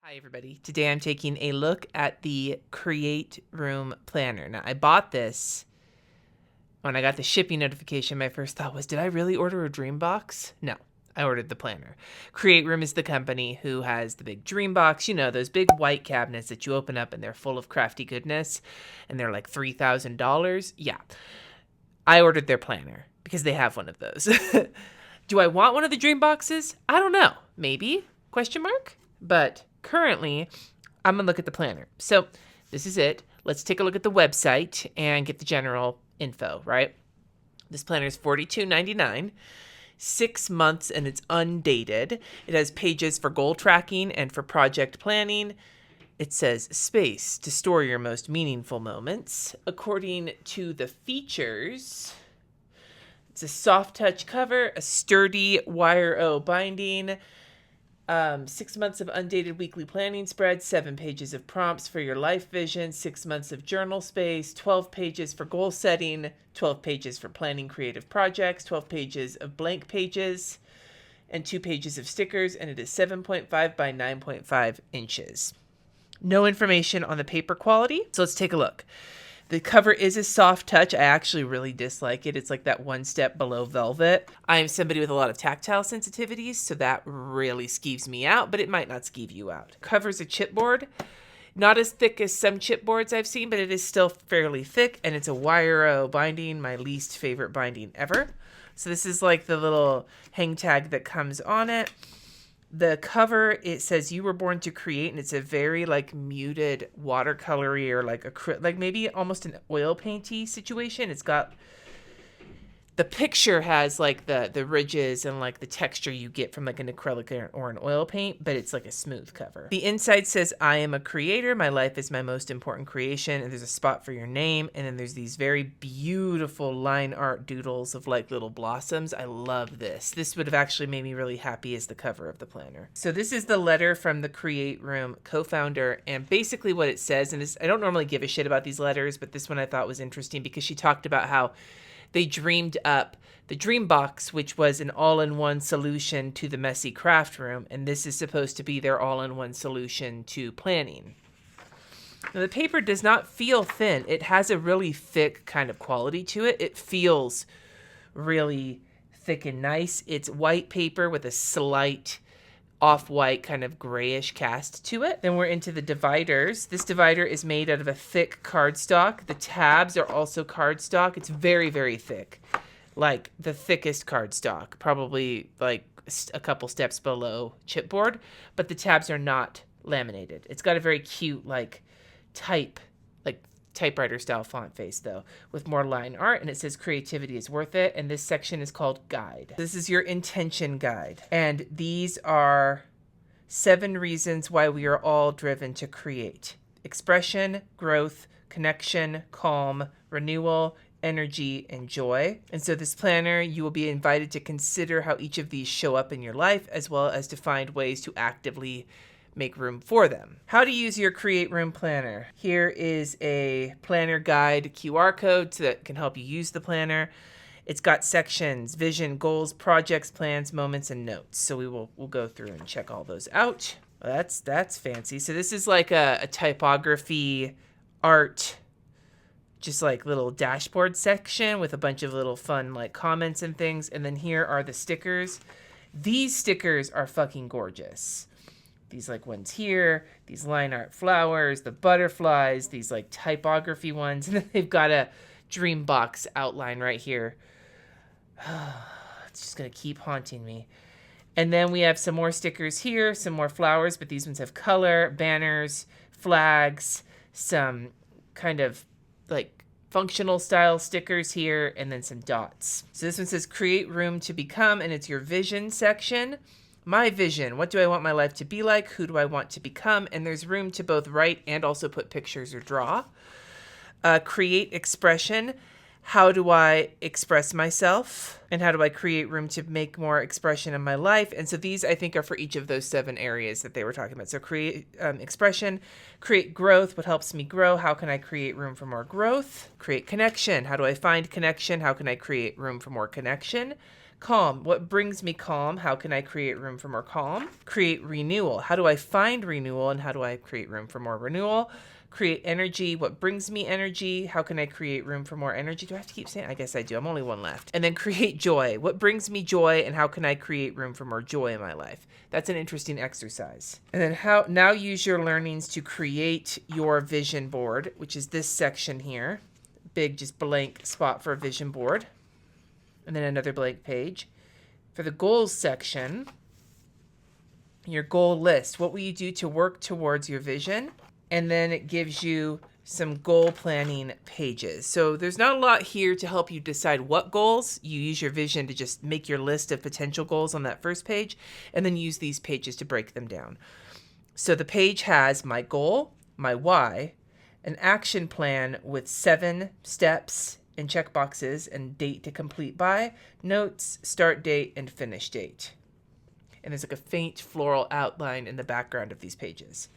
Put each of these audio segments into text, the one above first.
Hi everybody. Today I'm taking a look at the Create Room Planner. Now I bought this when I got the shipping notification. My first thought was, did I really order a DreamBox? No, I ordered the planner. Create Room is the company who has the big DreamBox, you know, those big white cabinets that you open up and they're full of crafty goodness and they're like $3,000. Yeah, I ordered their planner because they have one of those. Do I want one of the DreamBoxes? I don't know. Maybe? Question mark? But currently, I'm going to look at the planner. So this is it. Let's take a look at the website and get the general info, right? This planner is $42.99, 6 months, and it's undated. It has pages for goal tracking and for project planning. It says space to store your most meaningful moments. According to the features, it's a soft touch cover, a sturdy wire O binding, 6 months of undated weekly planning spread, 7 pages of prompts for your life vision, 6 months of journal space, 12 pages for goal setting, 12 pages for planning creative projects, 12 pages of blank pages, and 2 pages of stickers, and it is 7.5 by 9.5 inches. No information on the paper quality, so let's take a look. The cover is a soft touch. I actually really dislike it. It's like that one step below velvet. I am somebody with a lot of tactile sensitivities, so that really skeeves me out, but it might not skeeve you out. Cover's a chipboard. Not as thick as some chipboards I've seen, but it is still fairly thick, and it's a wire-o binding, my least favorite binding ever. So this is like the little hang tag that comes on it. The cover, it says you were born to create, and it's a very like muted watercolory or like maybe almost an oil painty situation. It's got, the picture has like the ridges and like the texture you get from like an acrylic or an oil paint, but it's like a smooth cover. The inside says, I am a creator. My life is my most important creation. And there's a spot for your name. And then there's these very beautiful line art doodles of like little blossoms. I love this. This would have actually made me really happy as the cover of the planner. So this is the letter from the Create Room co-founder. And basically what it says, and I don't normally give a shit about these letters, but this one I thought was interesting because she talked about how they dreamed up the DreamBox, which was an all-in-one solution to the messy craft room, and this is supposed to be their all-in-one solution to planning. Now, the paper does not feel thin. It has a really thick kind of quality to it. It feels really thick and nice. It's white paper with a slight off-white kind of grayish cast to it. Then we're into the dividers. This divider is made out of a thick cardstock. The tabs are also cardstock. It's very, very thick, like the thickest cardstock, probably like a couple steps below chipboard, but the tabs are not laminated. It's got a very cute like typewriter style font face though, with more line art, and it says creativity is worth it, and this section is called guide. This is your intention guide, and these are 7 reasons why we are all driven to create: expression, growth, connection, calm, renewal, energy, and joy. And so this planner, you will be invited to consider how each of these show up in your life, as well as to find ways to actively make room for them. How to use your Create Room planner. Here is a planner guide QR code that can help you use the planner. It's got sections: vision, goals, projects, plans, moments, and notes. So we'll go through and check all those out. Well, that's fancy. So this is like a typography art, just like little dashboard section with a bunch of little fun like comments and things. And then here are the stickers. These stickers are fucking gorgeous. These like ones here, these line art flowers, the butterflies, these like typography ones, and then they've got a DreamBox outline right here. It's just gonna keep haunting me. And then we have some more stickers here, some more flowers, but these ones have color, banners, flags, some kind of like functional style stickers here, and then some dots. So this one says create room to become, and it's your vision section. My vision, what do I want my life to be like? Who do I want to become? And there's room to both write and also put pictures or draw. Create expression. How do I express myself? And how do I create room to make more expression in my life? And so these, I think, are for each of those 7 areas that they were talking about. So create expression, create growth. What helps me grow? How can I create room for more growth? Create connection. How do I find connection? How can I create room for more connection? Calm. What brings me calm? How can I create room for more calm? Create renewal. How do I find renewal and how do I create room for more renewal? Create energy. What brings me energy? How can I create room for more energy? Do I have to keep saying? I guess I do. I'm only one left. And then create joy. What brings me joy and how can I create room for more joy in my life? That's an interesting exercise. And then now use your learnings to create your vision board, which is this section here. Big, just blank spot for a vision board. And then another blank page. For the goals section, your goal list. What will you do to work towards your vision? And then it gives you some goal planning pages. So there's not a lot here to help you decide what goals. You use your vision to just make your list of potential goals on that first page, and then use these pages to break them down. So the page has my goal, my why, an action plan with 7 steps and checkboxes and date to complete by, notes, start date, and finish date. And there's like a faint floral outline in the background of these pages,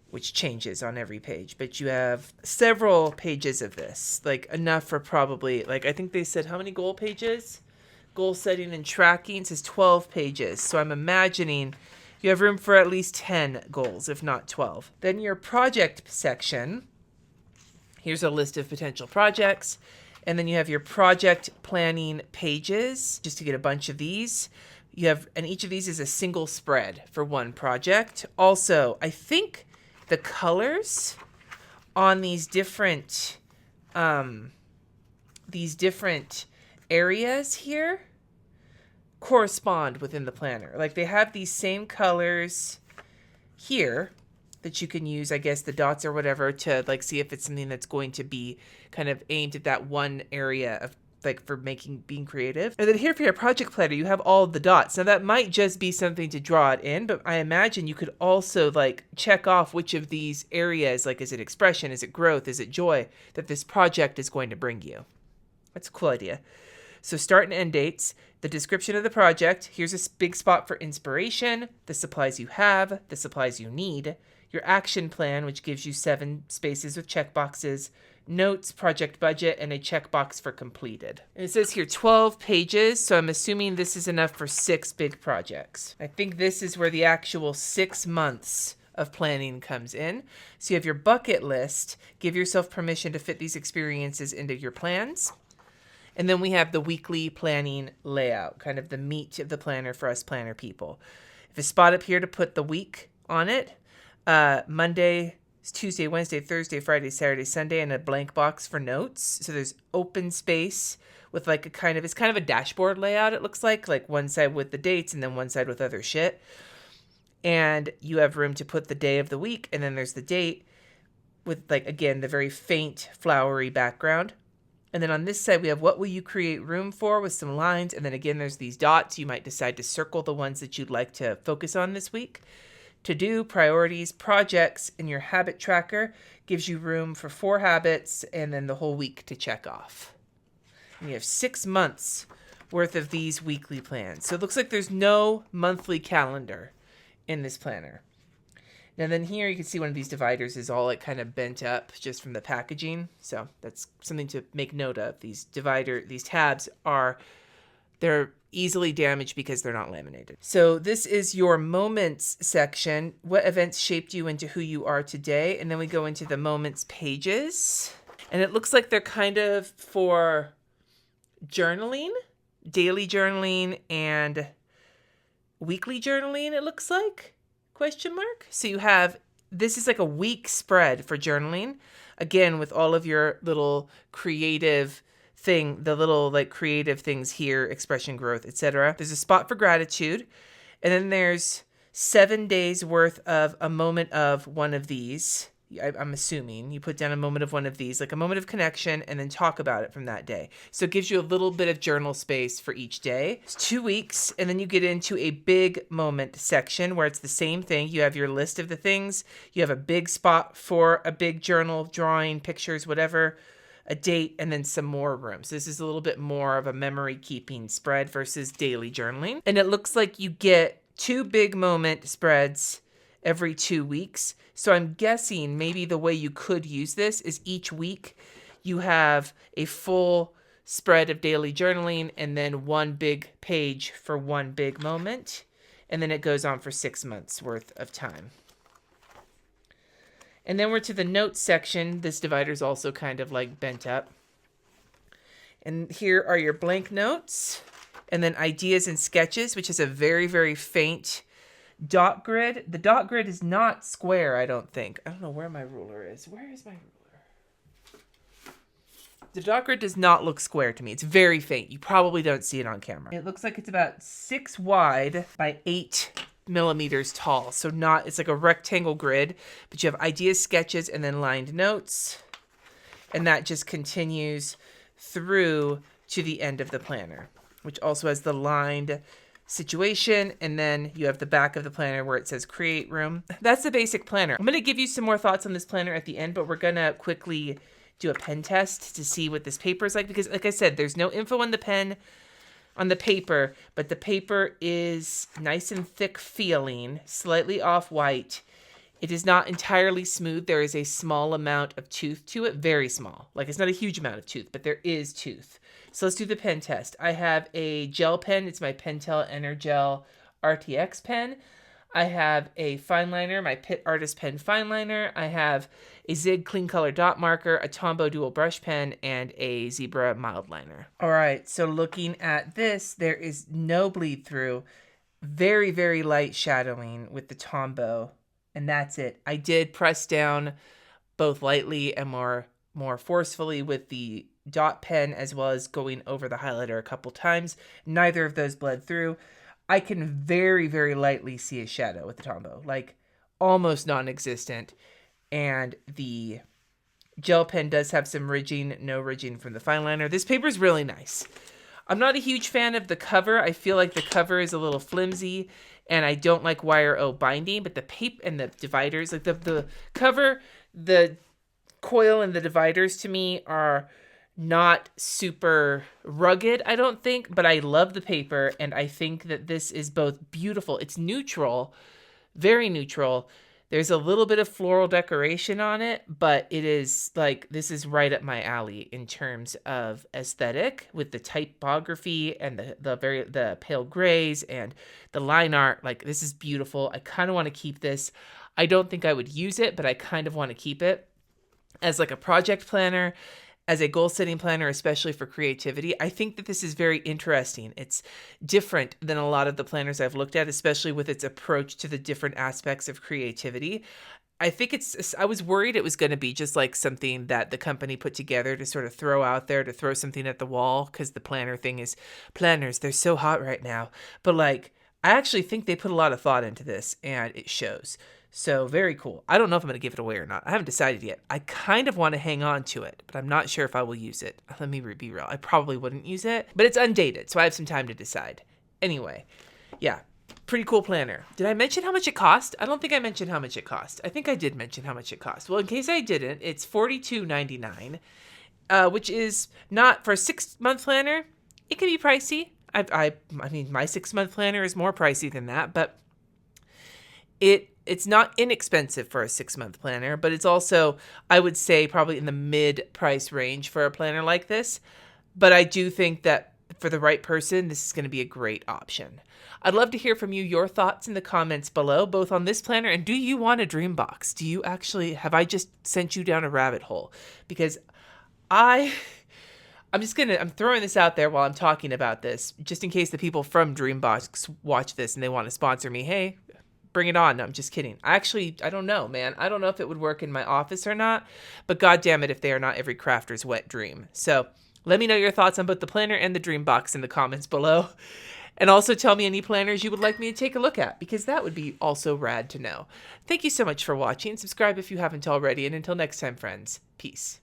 which changes on every page. But you have several pages of this, like enough for probably, like I think they said how many goal pages? Goal setting and tracking says 12 pages. So I'm imagining you have room for at least 10 goals, if not 12. Then your project section. Here's a list of potential projects. And then you have your project planning pages, just to get a bunch of these. You have, and each of these is a single spread for one project. Also, I think the colors on these different areas here correspond within the planner. Like they have these same colors here that you can use, I guess, the dots or whatever to like see if it's something that's going to be kind of aimed at that one area of like for being creative. And then here for your project planner, you have all of the dots. Now that might just be something to draw it in, but I imagine you could also like check off which of these areas, like is it expression, is it growth, is it joy, that this project is going to bring you. That's a cool idea. So start and end dates, the description of the project, here's a big spot for inspiration, the supplies you have, the supplies you need, your action plan, which gives you 7 spaces with checkboxes, notes, project budget, and a checkbox for completed. And it says here 12 pages, so I'm assuming this is enough for 6 big projects. I think this is where the actual 6 months of planning comes in. So you have your bucket list, give yourself permission to fit these experiences into your plans. And then we have the weekly planning layout, kind of the meat of the planner for us planner people. If a spot up here to put the week on it, Monday, Tuesday, Wednesday, Thursday, Friday, Saturday, Sunday, and a blank box for notes. So there's open space with like it's kind of a dashboard layout, it looks like one side with the dates and then one side with other shit. And you have room to put the day of the week, and then there's the date with like, again, the very faint flowery background. And then on this side, we have what will you create room for with some lines. And then again, there's these dots. You might decide to circle the ones that you'd like to focus on this week. To-do, priorities, projects, and your habit tracker gives you room for 4 habits and then the whole week to check off. And you have 6 months worth of these weekly plans. So it looks like there's no monthly calendar in this planner. Now then here you can see one of these dividers is all like kind of bent up just from the packaging. So that's something to make note of. These tabs they're easily damaged because they're not laminated. So this is your moments section. What events shaped you into who you are today? And then we go into the moments pages. And it looks like they're kind of for journaling, daily journaling, and weekly journaling, it looks like, ? So you have, this is like a week spread for journaling. Again, with all of your little creative the little like creative things here, expression, growth, etc. There's a spot for gratitude. And then there's 7 days worth of a moment of one of these. I'm assuming you put down a moment of one of these, like a moment of connection, and then talk about it from that day. So it gives you a little bit of journal space for each day. It's 2 weeks, and then you get into a big moment section where it's the same thing. You have your list of the things. You have a big spot for a big journal, drawing, pictures, whatever, a date, and then some more room. So this is a little bit more of a memory keeping spread versus daily journaling. And it looks like you get 2 big moment spreads every 2 weeks. So I'm guessing maybe the way you could use this is each week you have a full spread of daily journaling, and then one big page for one big moment. And then it goes on for 6 months worth of time. And then we're to the notes section. This divider is also kind of like bent up. And here are your blank notes. And then ideas and sketches, which is a very, very faint dot grid. The dot grid is not square, I don't think. I don't know where my ruler is. Where is my ruler? The dot grid does not look square to me. It's very faint. You probably don't see it on camera. It looks like it's about 6 wide by 8 millimeters tall. So it's like a rectangle grid, but you have ideas, sketches, and then lined notes. And that just continues through to the end of the planner, which also has the lined situation. And then you have the back of the planner where it says create room. That's the basic planner. I'm going to give you some more thoughts on this planner at the end, but we're going to quickly do a pen test to see what this paper is like, because like I said, there's no info on the pen, on the paper, but the paper is nice and thick feeling, slightly off-white. It is not entirely smooth. There is a small amount of tooth to it, very small. Like it's not a huge amount of tooth, but there is tooth. So let's do the pen test. I have a gel pen. It's my Pentel Energel RTX pen. I have a fine liner, my Pitt Artist Pen fine liner. I have a Zig Clean Color dot marker, a Tombow dual brush pen, and a Zebra mild liner. All right, so looking at this, there is no bleed through. Very, very light shadowing with the Tombow, and that's it. I did press down both lightly and more forcefully with the dot pen, as well as going over the highlighter a couple times. Neither of those bled through. I can very, very lightly see a shadow with the Tombow, like almost non-existent. And the gel pen does have some ridging, no ridging from the fine liner. This paper is really nice. I'm not a huge fan of the cover. I feel like the cover is a little flimsy, and I don't like wire O binding, but the paper and the dividers, like the cover, the coil and the dividers to me are not super rugged, I don't think, but I love the paper, and I think that this is both beautiful. It's neutral, very neutral. There's a little bit of floral decoration on it, but it is like, this is right up my alley in terms of aesthetic with the typography and the pale grays and the line art. Like, this is beautiful. I kind of want to keep this. I don't think I would use it, but I kind of want to keep it as like a project planner, as a goal-setting planner, especially for creativity. I think that this is very interesting. It's different than a lot of the planners I've looked at, especially with its approach to the different aspects of creativity. I think I was worried it was going to be just like something that the company put together to sort of throw out there, to throw something at the wall, because the planner thing is, planners, they're so hot right now. But like, I actually think they put a lot of thought into this, and it shows. So very cool. I don't know if I'm going to give it away or not. I haven't decided yet. I kind of want to hang on to it, but I'm not sure if I will use it. Let me be real. I probably wouldn't use it, but it's undated, so I have some time to decide. Anyway, yeah, pretty cool planner. Did I mention how much it cost? I don't think I mentioned how much it cost. I think I did mention how much it cost. Well, in case I didn't, it's $42.99, which is not for a 6-month planner. It can be pricey. I mean, my 6-month planner is more pricey than that, but it's not inexpensive for a 6-month planner, but it's also, I would say, probably in the mid-price range for a planner like this. But I do think that for the right person, this is going to be a great option. I'd love to hear from you, your thoughts in the comments below, both on this planner and do you want a DreamBox? Do you actually, have I just sent you down a rabbit hole? Because I'm throwing this out there while I'm talking about this, just in case the people from DreamBox watch this and they want to sponsor me. Hey, bring it on. No, I'm just kidding. I don't know, man. I don't know if it would work in my office or not, but God damn it if they are not every crafter's wet dream. So let me know your thoughts on both the planner and the DreamBox in the comments below. And also tell me any planners you would like me to take a look at, because that would be also rad to know. Thank you so much for watching. Subscribe if you haven't already. And until next time, friends, peace.